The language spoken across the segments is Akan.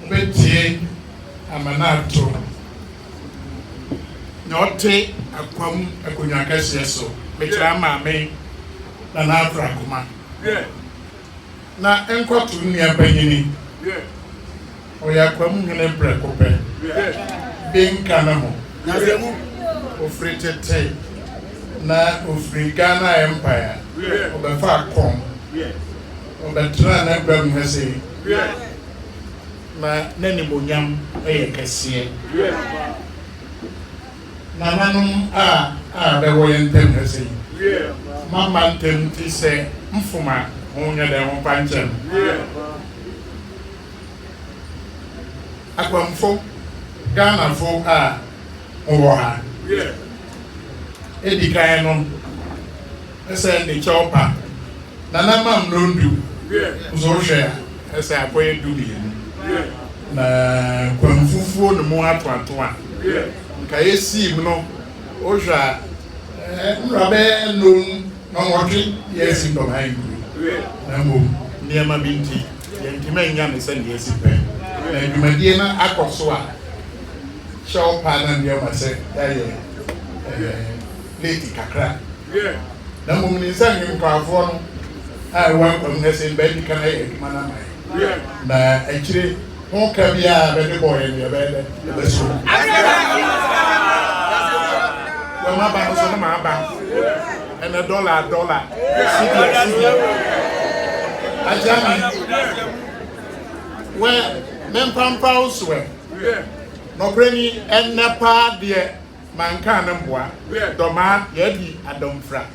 Betty Amanato Note Akwamufie so Metra Mame na Afrakoma na enkwatu nua panyini oya Akwamuhemea Afrakoma benka na ho ofritete na Ghana Empire obefa kom obetra na Abraham hase na nani monyam kese na manum a bewo yentem hase mama ntem ti se mfuma honya de ho panchem Akwamufo Ghana fo owo ha edikan no ese ndi chopa na mam rondu zo hwe ese akoye duli na kwamfufuo no mo ato a nka esi no ohwa mrabe no nwotwe yesi ndo hayi na mo niema binti yentima nya ne se ndi esi pe na dumadie na akoso a chopa na ndioma se yaye leti kakra na mo ni sangi mpafo no wa Akwamufie se be di kana e mana mai na akire ho ka bia be de boy ni be so wa ma ba so ma ba and a dollar city ajami we men pampa uswe no breni enapa de manka na mboa doma ye di adomfra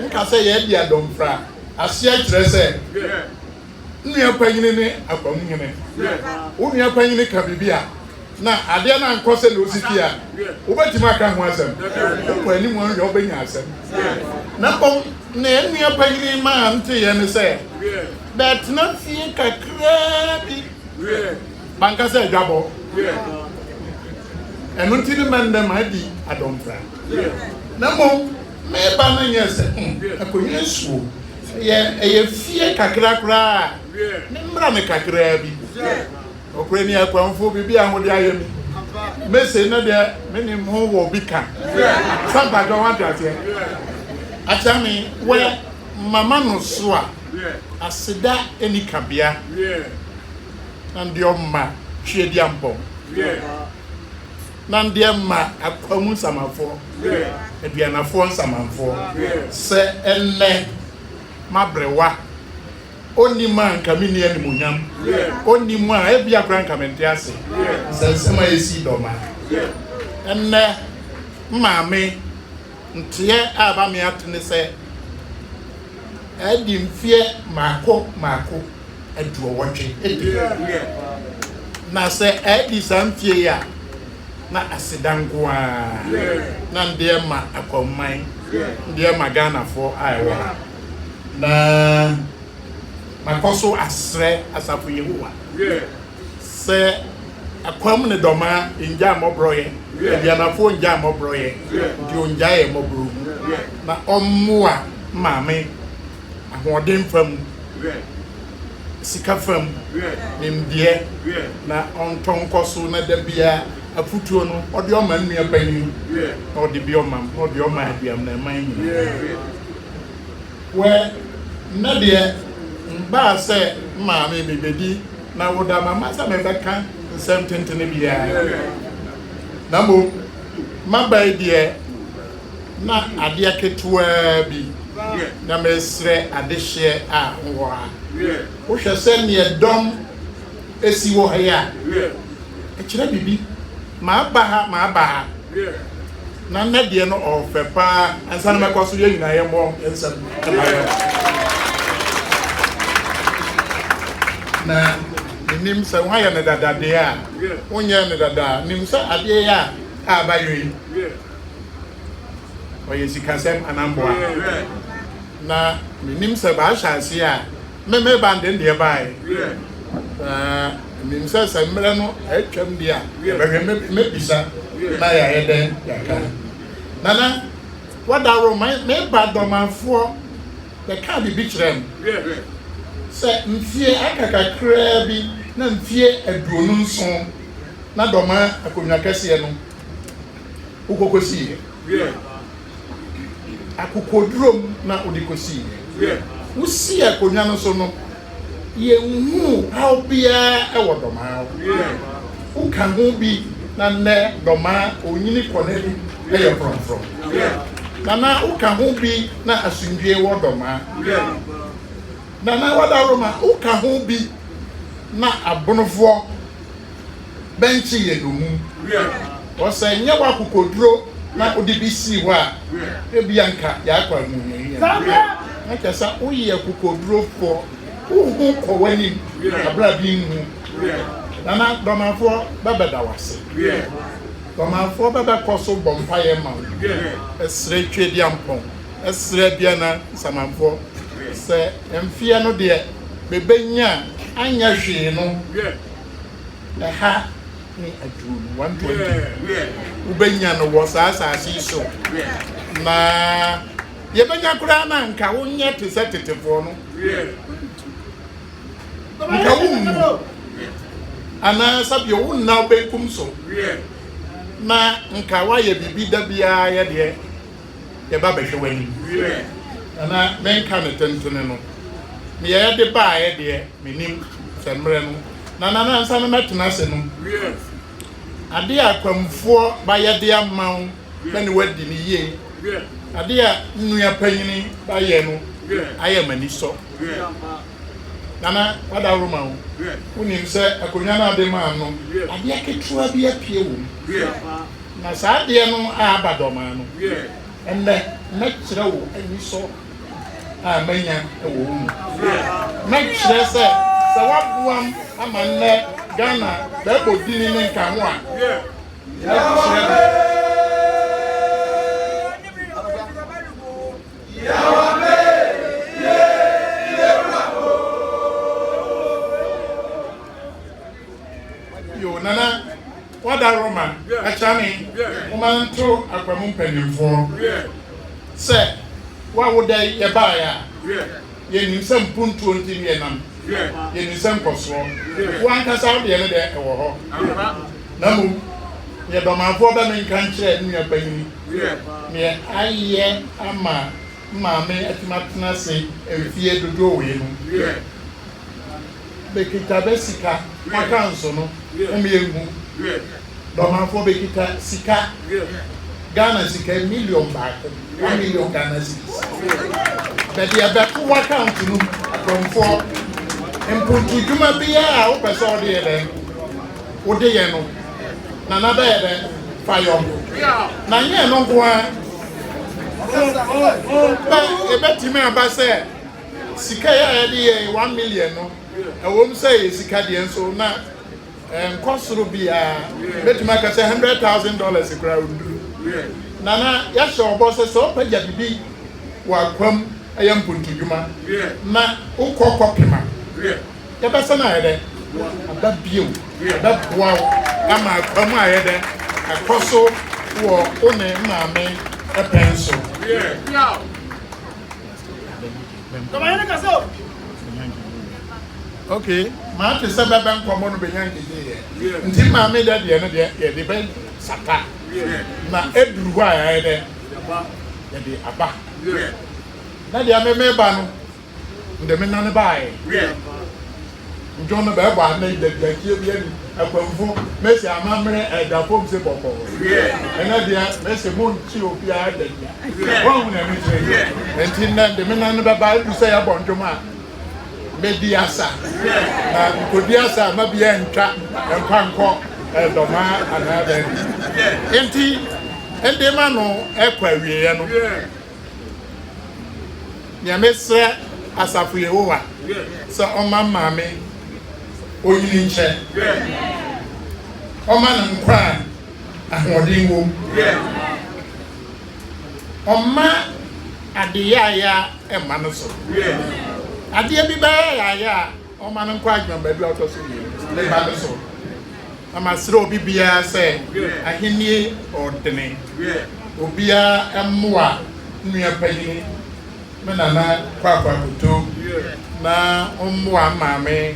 nka se ye di adomfra asia kire se nua panyine ne Akwamuhemea nua panyine ka bibia na ade na nkose na osifia obetima aka ho asem ko ani mo nyo obenya asem na pom na nua panyine ma ante ye ne se that na fie kakra bi banka se dwabo enu ntini mande ma di adomfra na mo me ba na nyese Akwamuhemea suo ye fie kakra kra ne mra me kakra bi okreni Akwamufo bibi ahode ayemi mese na de meni mo wo bika samba do wan date achami we mama no so a asida eni kabia na ndioma hwedi ampo na ndiema Akwamu samafo aduanafo nsamafo se enne mabrewa onima nkamini animunyam onima ebia kran kamenti ase sensema esi doma enne maame ntie aba me atene se edi mfie mako eduo wotwe edi na se edi samfie ya na asidangoa na ndema Akwaman ndema Ghana fo aiwa na makoso asre asafu Yehowa se Akwam ne doma inja mobroye bianafo inja mobroye di onja ye mobro na ommoa maame ahoden fam sika fam nimdie na ontonkoso na dabia afutuo no odi o man nua pani na odi bi o mam odi o ma aduam na man we na de mba se maame bebedi na woda mama sa mebeka nsem tentene bia na mo mabai de na ade aketua bi na mesre adehye a wo ha wo hwe se ne dom esi wo ha ya ekira bibi ma ba ha na na de no ofepa ansa na mekoso ye nyina ye mo ensem na nim se wa ya ne dada de a wonya ne dada nim se ade ya abayoyi oye sikasem anamboa na nim se ba chance a me bande de bai nim se se mre no atwam dia me bisa na ya heden yaka nana what that room me bad do manfo the can be bitrem sɛ mfie akakakraa bi na mfie aduonu nson na dɔma akonnwa kɛseɛ no wokɔkɔsiiɛ akokodurom na wode kɔsiiɛ wosi akonnwa no so no yɛnhu haw biara ɛwɔ dɔmaa woka ho bi na nnɛ dɔmaa onyini kɔne bi ɛyɛ frɔmfrɔm nana woka ho bi na asomdwie wɔ dɔmaa nana wadaroma woka ho bi na abonofoɔ bɛnkye yɛ domu wɔsɛ nyɛ wakokoduro na wode bi sii hɔ a ebia nka yɛakɔ amuhemea na kyɛ sɛ woyɛ akokodurofoɔ wohu kɔ w'anim abra bi nhu nana dɔmafoɔ bɛbɛda wase dɔmafoɔ bɛbɛkɔ so bɔ mpayɛ ma wo ɛserɛ twediampɔn ɛserɛ bia na samanfoɔ sɛ mfeɛ no deɛ bɛbɛnya anya hwee no ɛha ne aduonu 120 wobɛnya no wɔ saa asase yi so na yɛbɛnya koraa na nka wonyɛ te sɛ tetefoɔ no nka wonmu anaa sabio wonna wobɛnkum so na nka woayɛ biribi da biara yɛdeɛ yɛba bɛhwɛ w'anim ana menka ne tentene no meyɛde baa yɛdeɛ menim sɛ mmerɛ no na nanansa no mɛtena ase no ade a akwamfoɔ bayɛde ama wo bɛne wadi ne yie ade a nnua panyini bayɛ no ayɛ m'ani sɔ nana wada roma wo wonim sɛ akonnwa no ade maa no adeɛ ketewa bi apue wɔ mu na saa adeɛ no a aba dɔmaa no ɛnnɛ mɛkyerɛ wo ani sɔ a manya ɛwɔ wo mu mɛkyerɛ sɛ waboam ama nnɛ Ghana bɛbɔ dini ne nka ho a yo nana wada Roma achane womanto akwamu mpanimfoɔ sɛ wawoda yɛbaa ya yɛnim sɛ mpuntuo nti yɛ nam yɛnim sɛ nkɔsoɔ wankasa wodeɛ no deɛ ɛwɔ hɔ na mmom yɛdɔmanfoɔ bɛmenka nkyerɛ nnua panyini neɛ ayɛ ama maame atumi atena ase mfie dodoɔ wei no bɛkita bɛsika waka nso no ɔmyɛnhu dɔmanfoɔ bɛkita sika Ghana sika million baako 1 million Ghana cedis bɛde ɛbɛto account no akɔmfoɔ mpuntu dwuma biara a wopɛ sɛ wode yɛ dɛn wode yɛ no nana bɛyɛ dɛn fa yɔ na nyɛ no nko a ɛbɛtumi aba sɛ sika yɛ a yɛde yɛ 1 million no ɛwɔm sɛ yɛ sika deɛ nso na nkɔsoro biara bɛtumi aka sɛ $100,000 koraa wonduru nana yɛhyɛ ɔbɔ sɛ wopɛ gya bibi wɔ akwam ɛyɛ mpuntudwuma na wokɔ kɔpema yɛbɛsɛ no ayɛ dɛ aba bio ɛbɛboa wo ama akwam ayɛ dɛ akɔ so wɔ wo ne maame ɛpɛn so okay maate sɛ bɛbɛ nkɔmmɔ no bɛnya nkegyeeɛ nti maame dɛ deɛ no deɛ yɛde bɛ sata na eduru hɔ a yɛayɛ dɛ yɛde aba na deɛ memeba no ndɛ me nane baeɛ ndwom no bɛɛbɔ ana dakiakie bi ani akwamfo mɛsi amammerɛ ɛdafom sɛ bɔkɔɔ ɛnɛ deɛ mɛsi monkyi obiara dakia wɔhu na mekyerɛ nti nnɛ ndɛ me nane bɛba edu sɛ yɛbɔ ndwom a mɛdi asa na nkɔdi asa a mabia ntwa nkwankɔ dɔma anaa baabi nti ɛde ma no ɛkɔ awieɛ no nea mesrɛ asafo Yehowa sɛ ɔma maame onyini nkyɛ ɔma no nkwa a ahoɔden wɔ mu ɔma adeɛ a ɛma no so adeɛ bi bɛyɛ yɛayɛ a ɔma no nkwa Agyeman Badu a ɔtɔ so ne ba no so amasrɛ obi biara sɛ ahenni ɔdene obiara mmoa nnua panyini me nana kwakwakoto na umwa mame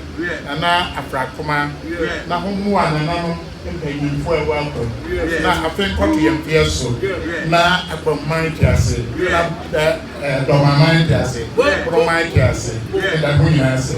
na Afrakoma na umwa nananom mpanyinfo a wako na afenkoto yempeso na Akwamufie ase na domaman ase Roman ase da hunya ase